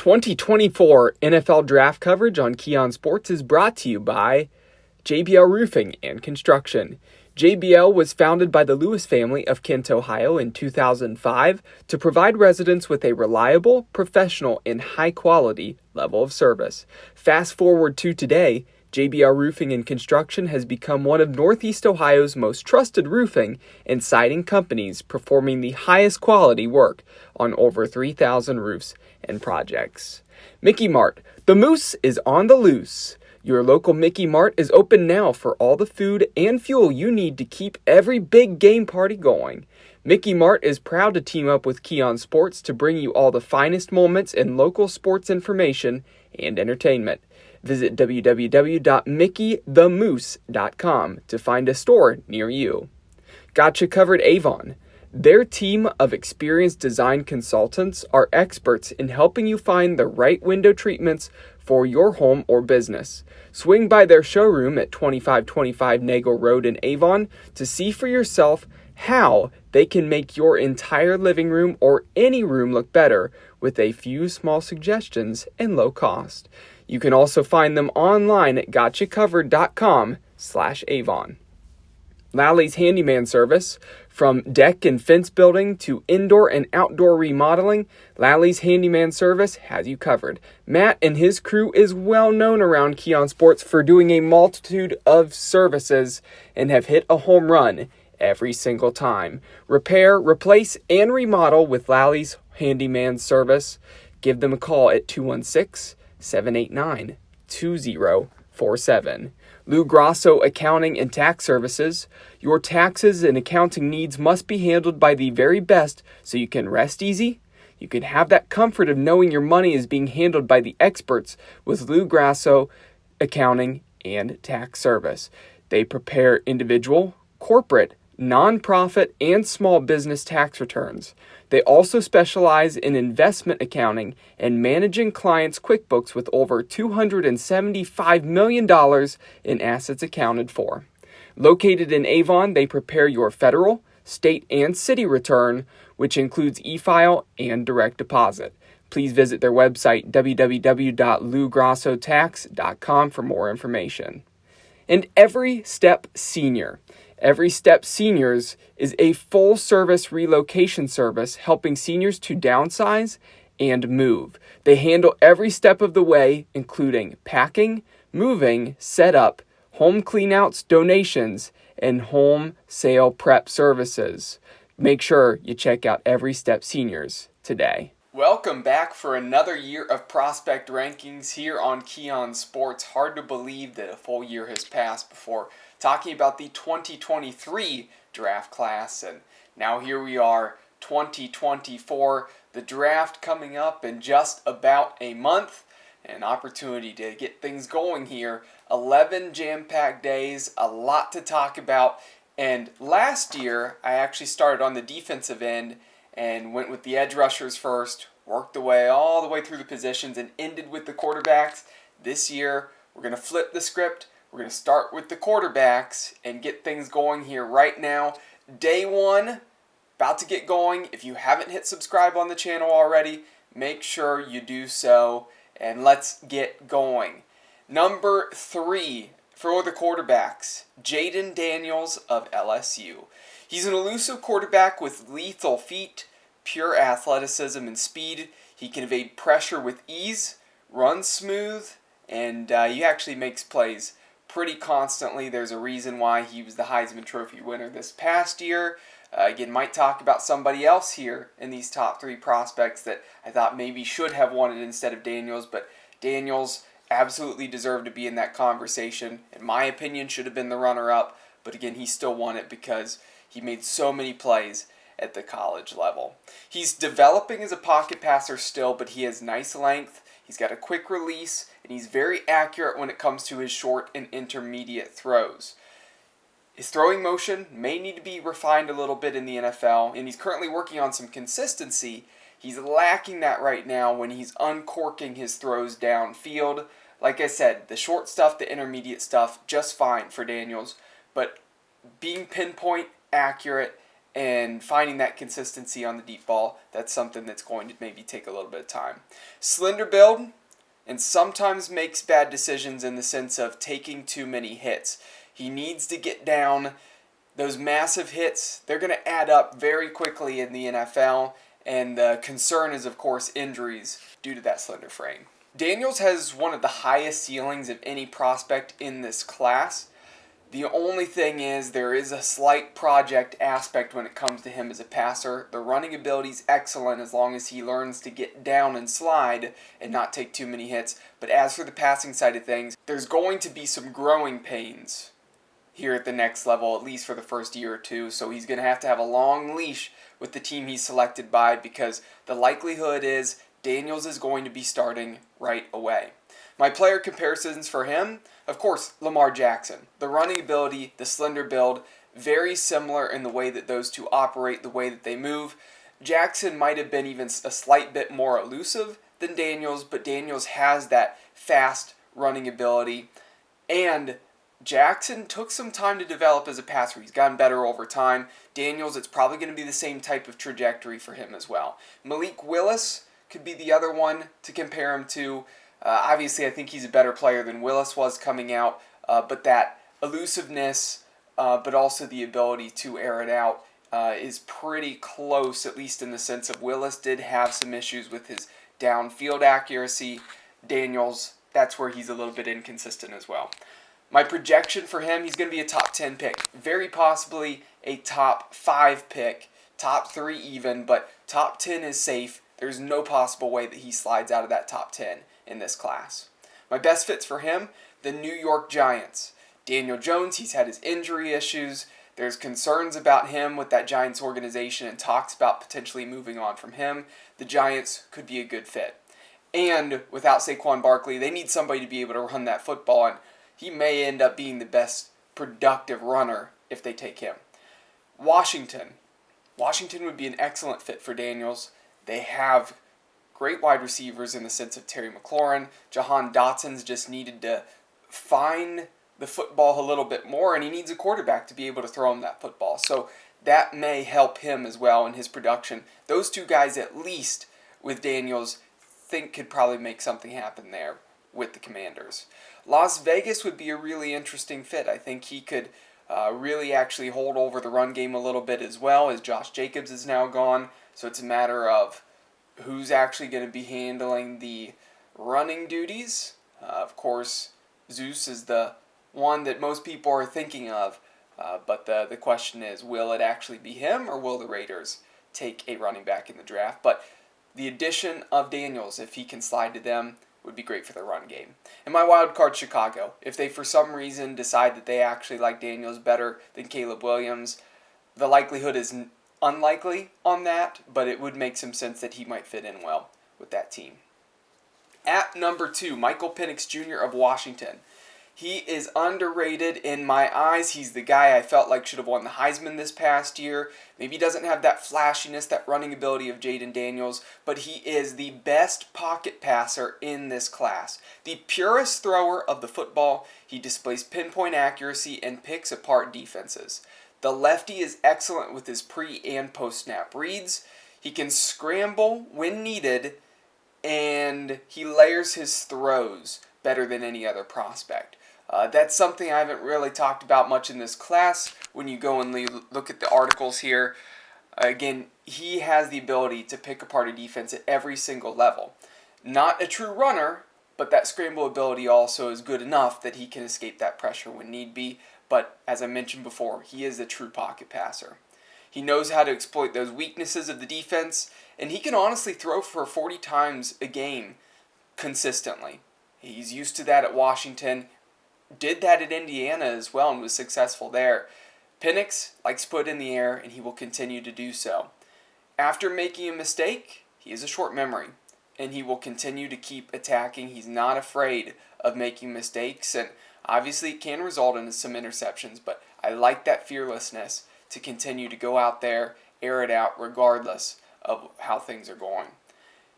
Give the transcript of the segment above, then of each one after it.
2024 NFL Draft coverage on Keon Sports is brought to you by JBL Roofing and Construction. JBL was founded by the Lewis family of Kent, Ohio in 2005 to provide residents with a reliable, professional, and high-quality level of service. Fast forward to today, JBL Roofing and Construction has become one of Northeast Ohio's most trusted roofing and siding companies, performing the highest quality work on over 3,000 roofs and projects. Mickey Mart, the moose is on the loose. Your local Mickey Mart is open now for all the food and fuel you need to keep every big game party going. Mickey Mart is proud to team up with Keon Sports to bring you all the finest moments in local sports information and entertainment. Visit www.mickeythemoose.com to find a store near you. Gotcha Covered Avon. Their team of experienced design consultants are experts in helping you find the right window treatments for your home or business. Swing by their showroom at 2525 Nagel Road in Avon to see for yourself how they can make your entire living room or any room look better with a few small suggestions and low cost. You can also find them online at gotchacovered.com/Avon. Lally's Handyman Service. From deck and fence building to indoor and outdoor remodeling, Lally's Handyman Service has you covered. Matt and his crew is well known around Keon Sports for doing a multitude of services and have hit a home run every single time. Repair, replace, and remodel with Lally's Handyman Service. Give them a call at 216-789-2047. Lou Grosso Accounting and Tax Services. Your taxes and accounting needs must be handled by the very best so you can rest easy. You can have that comfort of knowing your money is being handled by the experts with Lou Grosso Accounting and Tax Service. They prepare individual, corporate, nonprofit, and small business tax returns. They also specialize in investment accounting and managing clients' QuickBooks with over $275 million in assets accounted for. Located in Avon, they prepare your federal, state, and city return, which includes e-file and direct deposit. Please visit their website, www.lougrossotax.com, for more information. And Every Step Senior. Every Step Seniors is a full-service relocation service helping seniors to downsize and move. They handle every step of the way, including packing, moving, setup, home cleanouts, donations, and home sale prep services. Make sure you check out Every Step Seniors today. Welcome back for another year of prospect rankings here on Keon Sports. Hard to believe that a full year has passed before talking about the 2023 draft class, and now here we are, 2024, the draft coming up in just about a month. An opportunity to get things going here. 11 jam-packed days, a lot to talk about. And last year, I actually started on the defensive end and went with the edge rushers first, worked all the way through the positions, and ended with the quarterbacks. This year, we're going to flip the script. We're going to start with the quarterbacks and get things going here right now. Day one, about to get going. If you haven't hit subscribe on the channel already, make sure you do so, and let's get going. Number 3 for the quarterbacks, Jayden Daniels of LSU. He's an elusive quarterback with lethal feet, pure athleticism and speed. He can evade pressure with ease, run smooth, and he actually makes plays pretty constantly. There's a reason why he was the Heisman Trophy winner this past year. Again, might talk about somebody else here in these top 3 prospects that I thought maybe should have won it instead of Daniels, but Daniels absolutely deserved to be in that conversation. In my opinion, should have been the runner-up, but again, he still won it because he made so many plays at the college level. He's developing as a pocket passer still, but he has nice length. He's got a quick release, and he's very accurate when it comes to his short and intermediate throws. His throwing motion may need to be refined a little bit in the NFL, and he's currently working on some consistency. He's lacking that right now when he's uncorking his throws downfield. Like I said, the short stuff, the intermediate stuff, just fine for Daniels, but being pinpoint, accurate, and finding that consistency on the deep ball, that's something that's going to maybe take a little bit of time. Slender build, and sometimes makes bad decisions in the sense of taking too many hits. He needs to get down. Those massive hits, they're going to add up very quickly in the NFL, and the concern is, of course, injuries due to that slender frame. Daniels has one of the highest ceilings of any prospect in this class. The only thing is there is a slight project aspect when it comes to him as a passer. The running ability is excellent as long as he learns to get down and slide and not take too many hits. But as for the passing side of things, there's going to be some growing pains here at the next level, at least for the first year or two. So he's going to have a long leash with the team he's selected by, because the likelihood is Daniels is going to be starting right away. My player comparisons for him, of course, Lamar Jackson. The running ability, the slender build, very similar in the way that those two operate, the way that they move. Jackson might have been even a slight bit more elusive than Daniels, but Daniels has that fast running ability. And Jackson took some time to develop as a passer. He's gotten better over time. Daniels, it's probably going to be the same type of trajectory for him as well. Malik Willis could be the other one to compare him to. Obviously, I think he's a better player than Willis was coming out, but that elusiveness, but also the ability to air it out is pretty close, at least in the sense of Willis did have some issues with his downfield accuracy. Daniels, that's where he's a little bit inconsistent as well. My projection for him, he's going to be a top 10 pick, very possibly a top 5 pick, top 3 even, but top 10 is safe. There's no possible way that he slides out of that top 10 in this class. My best fits for him, the New York Giants. Daniel Jones, he's had his injury issues. There's concerns about him with that Giants organization and talks about potentially moving on from him. The Giants could be a good fit. And without Saquon Barkley, they need somebody to be able to run that football, and he may end up being the best productive runner if they take him. Washington. Washington would be an excellent fit for Daniels. They have great wide receivers in the sense of Terry McLaurin. Jahan Dotson's just needed to find the football a little bit more, and he needs a quarterback to be able to throw him that football. So that may help him as well in his production. Those two guys, at least with Daniels, think could probably make something happen there with the Commanders. Las Vegas would be a really interesting fit. I think he could really actually hold over the run game a little bit as well, as Josh Jacobs is now gone. So it's a matter of who's actually going to be handling the running duties. Of course, Zeus is the one that most people are thinking of. But the question is, will it actually be him, or will the Raiders take a running back in the draft? But the addition of Daniels, if he can slide to them, would be great for the run game. And my wild card, Chicago. If they for some reason decide that they actually like Daniels better than Caleb Williams, the likelihood is unlikely on that, but it would make some sense that he might fit in well with that team. At number 2, Michael Penix Jr. of Washington. He is underrated in my eyes. He's the guy I felt like should have won the Heisman this past year. Maybe he doesn't have that flashiness, that running ability of Jayden Daniels, but he is the best pocket passer in this class. The purest thrower of the football. He displays pinpoint accuracy and picks apart defenses. The lefty is excellent with his pre- and post-snap reads. He can scramble when needed, and he layers his throws better than any other prospect. That's something I haven't really talked about much in this class. When you go and look at the articles here, again, he has the ability to pick apart a defense at every single level. Not a true runner, but that scramble ability also is good enough that he can escape that pressure when need be. But as I mentioned before, he is a true pocket passer. He knows how to exploit those weaknesses of the defense, and he can honestly throw for 40 times a game consistently. He's used to that at Washington, did that at Indiana as well, and was successful there. Penix likes to put it in the air, and he will continue to do so. After making a mistake, he has a short memory, and he will continue to keep attacking. He's not afraid of making mistakes, and obviously it can result in some interceptions, but I like that fearlessness to continue to go out there, air it out, regardless of how things are going.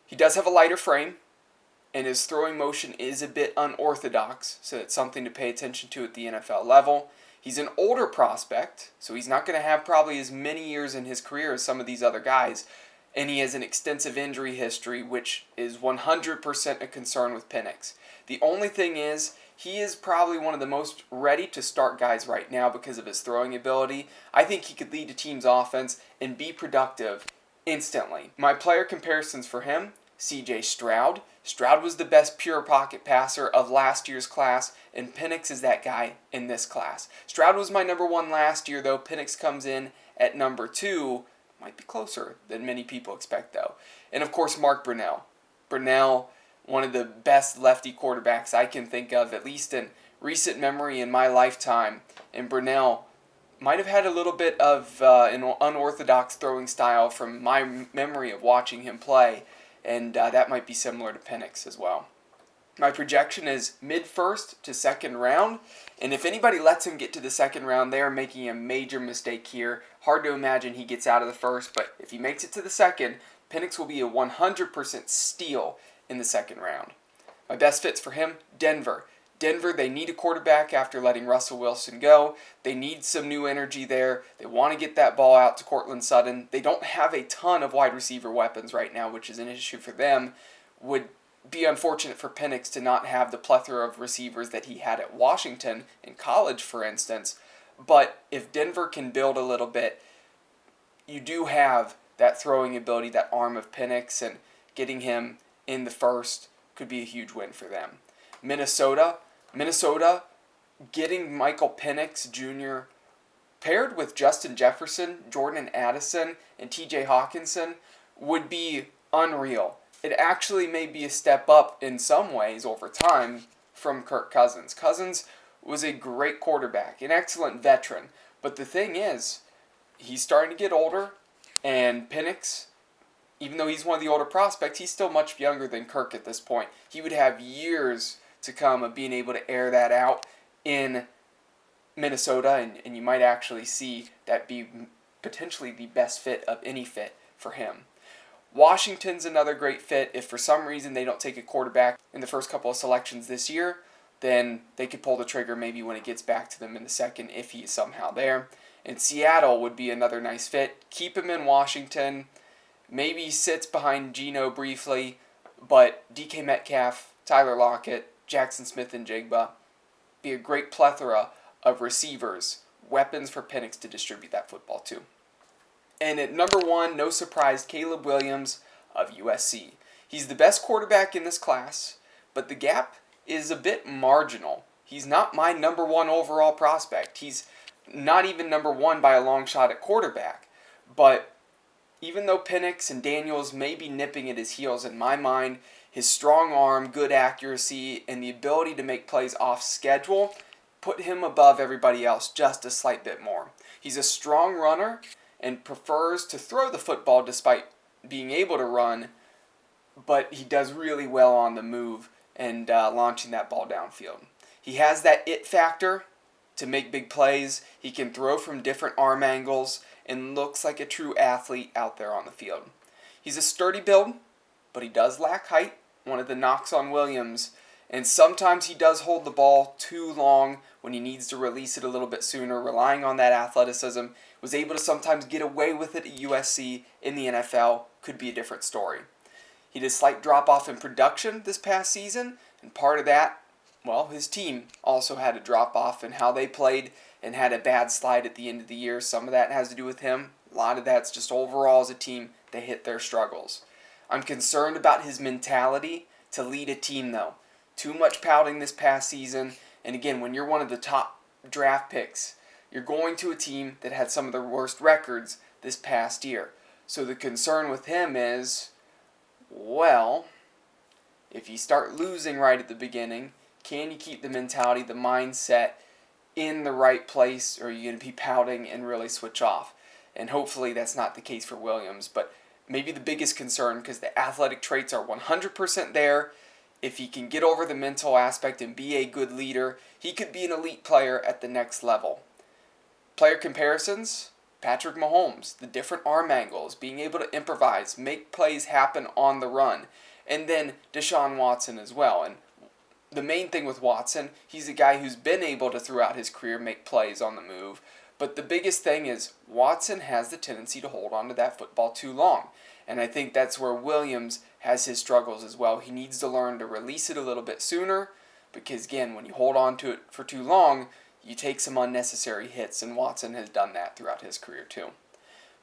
He does have a lighter frame, and his throwing motion is a bit unorthodox, so it's something to pay attention to at the NFL level. He's an older prospect, so he's not going to have probably as many years in his career as some of these other guys. And he has an extensive injury history, which is 100% a concern with Penix. The only thing is, he is probably one of the most ready to start guys right now because of his throwing ability. I think he could lead a team's offense and be productive instantly. My player comparisons for him, C.J. Stroud. Stroud was the best pure pocket passer of last year's class, and Penix is that guy in this class. Stroud was my number 1 last year, though. Penix comes in at number 2. Might be closer than many people expect, though. And, of course, Mark Brunell. Brunell, one of the best lefty quarterbacks I can think of, at least in recent memory in my lifetime. And Brunell might have had a little bit of an unorthodox throwing style from my memory of watching him play, and that might be similar to Penix as well. My projection is mid-first to second round, and if anybody lets him get to the second round, they are making a major mistake here. Hard to imagine he gets out of the first, but if he makes it to the second, Penix will be a 100% steal in the second round. My best fits for him, Denver. Denver, they need a quarterback after letting Russell Wilson go. They need some new energy there. They want to get that ball out to Courtland Sutton. They don't have a ton of wide receiver weapons right now, which is an issue for them. Would be unfortunate for Penix to not have the plethora of receivers that he had at Washington in college, for instance. But if Denver can build a little bit, you do have that throwing ability, that arm of Penix, and getting him in the first could be a huge win for them. Minnesota, getting Michael Penix Jr. paired with Justin Jefferson, Jordan Addison, and TJ Hawkinson would be unreal. It actually may be a step up in some ways over time from Kirk Cousins. Cousins was a great quarterback, an excellent veteran, but the thing is, he's starting to get older, and Penix, even though he's one of the older prospects, he's still much younger than Kirk at this point. He would have years to come of being able to air that out in Minnesota, and you might actually see that be potentially the best fit of any fit for him. Washington's another great fit. If for some reason they don't take a quarterback in the first couple of selections this year, then they could pull the trigger maybe when it gets back to them in the second if he is somehow there. And Seattle would be another nice fit. Keep him in Washington. Maybe he sits behind Geno briefly, but DK Metcalf, Tyler Lockett, Jackson Smith, and Jigba be a great plethora of receivers, weapons for Penix to distribute that football to. And at number 1, no surprise, Caleb Williams of USC. He's the best quarterback in this class, but the gap is a bit marginal. He's not my number 1 overall prospect. He's not even number 1 by a long shot at quarterback. But even though Penix and Daniels may be nipping at his heels, in my mind, his strong arm, good accuracy, and the ability to make plays off schedule put him above everybody else just a slight bit more. He's a strong runner and prefers to throw the football despite being able to run, but he does really well on the move and launching that ball downfield. He has that it factor to make big plays. He can throw from different arm angles and looks like a true athlete out there on the field. He's a sturdy build, but he does lack height, one of the knocks on Williams, and sometimes he does hold the ball too long when he needs to release it a little bit sooner, relying on that athleticism. Was able to sometimes get away with it at USC. In the NFL, could be a different story. He had a slight drop-off in production this past season, and part of that, well, his team also had a drop-off in how they played and had a bad slide at the end of the year. Some of that has to do with him. A lot of that's just overall as a team, they hit their struggles. I'm concerned about his mentality to lead a team, though. Too much pouting this past season, and again, when you're one of the top draft picks, you're going to a team that had some of the worst records this past year. So the concern with him is, well, if you start losing right at the beginning, can you keep the mentality, the mindset in the right place, or are you going to be pouting and really switch off? And hopefully that's not the case for Williams, but maybe the biggest concern, because the athletic traits are 100% there. If he can get over the mental aspect and be a good leader, he could be an elite player at the next level. Player comparisons, Patrick Mahomes, the different arm angles, being able to improvise, make plays happen on the run. And then Deshaun Watson as well. And the main thing with Watson, he's a guy who's been able to, throughout his career, make plays on the move. But the biggest thing is Watson has the tendency to hold on to that football too long. And I think that's where Williams has his struggles as well. He needs to learn to release it a little bit sooner because, again, when you hold on to it for too long, you take some unnecessary hits, and Watson has done that throughout his career too.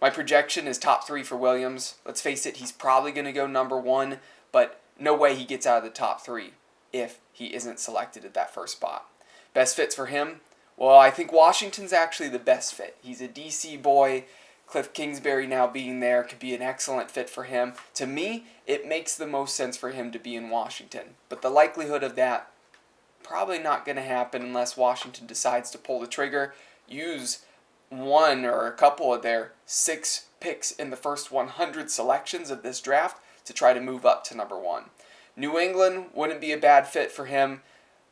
My projection is top 3 for Williams. Let's face it, he's probably going to go number 1, but no way he gets out of the top 3 if he isn't selected at that first spot. Best fits for him? Well, I think Washington's actually the best fit. He's a DC boy. Cliff Kingsbury now being there could be an excellent fit for him. To me, it makes the most sense for him to be in Washington. But the likelihood of that, probably not going to happen unless Washington decides to pull the trigger, use one or a couple of their 6 picks in the first 100 selections of this draft to try to move up to number 1. New England wouldn't be a bad fit for him.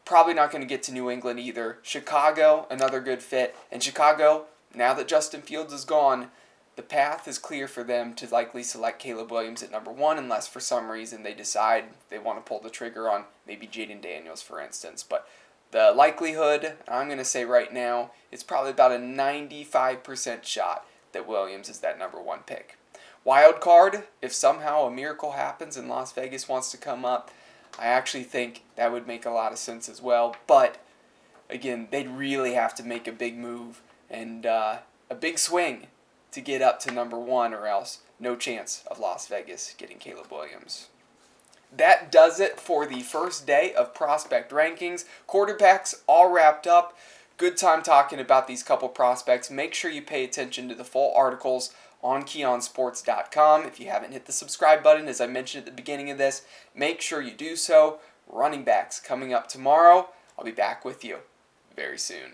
Probably not going to get to New England either. Chicago, another good fit. And Chicago, now that Justin Fields is gone, the path is clear for them to likely select Caleb Williams at number 1 unless for some reason they decide they want to pull the trigger on maybe Jayden Daniels, for instance. But the likelihood, I'm going to say right now, it's probably about a 95% shot that Williams is that number 1 pick. Wild card, if somehow a miracle happens and Las Vegas wants to come up, I actually think that would make a lot of sense as well. But, again, they'd really have to make a big move and a big swing to get up to number 1, or else no chance of Las Vegas getting Caleb Williams. That does it for the first day of prospect rankings. Quarterbacks all wrapped up. Good time talking about these couple prospects. Make sure you pay attention to the full articles on KeonSports.com. If you haven't hit the subscribe button, as I mentioned at the beginning of this, make sure you do so. Running backs coming up tomorrow. I'll be back with you very soon.